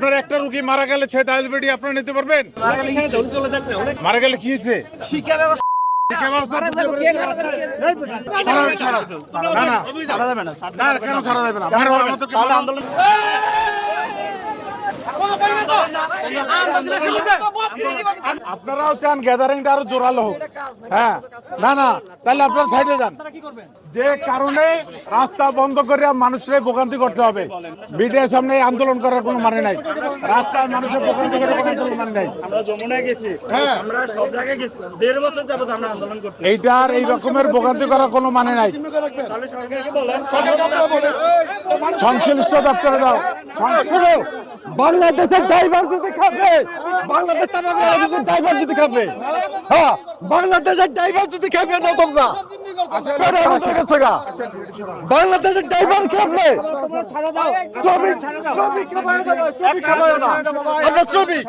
আপনার একটা রোগী মারা গেলে সে দায় বেটি আপনারা নিতে পারবেন? মারা গেলে কি হয়েছে? শিক্ষা ব্যবস্থা কেন ছাড়া যাবে না? আপনারাও চান গ্যাদারিংটা আরো জোরালো হোক? হ্যাঁ, না না, তাহলে আপনারা সাইডে যান। যে কারণে রাস্তা বন্ধ করে মানুষের ভোগান্তি করতে হবে, বিডিআর সামনে আন্দোলন করার কোনো মানে নাই। রাস্তায় মানুষের ভোগান্তি করার কোনো মানে নাই। আমরা যমুনায় গেছি, আমরা সব জায়গায় গেছি, 1.5 বছর যাবত আমরা আন্দোলন করতে। এইটার এই রকমের ভোগান্তি করার কোনো মানে নাই। তাহলে সরকারকে বলেন, সংশ্লিষ্ট দপ্তরে দাও। বাংলাদেশের ড্রাইভার যদি খাবে, বাংলাদেশ ড্রাইভার যদি খাবে, হ্যাঁ বাংলাদেশের ড্রাইভার যদি খাবে না তোমরা বাংলাদেশের ড্রাইভার খাবে, শ্রমিক শ্রমিক শ্রমিক শ্রমিক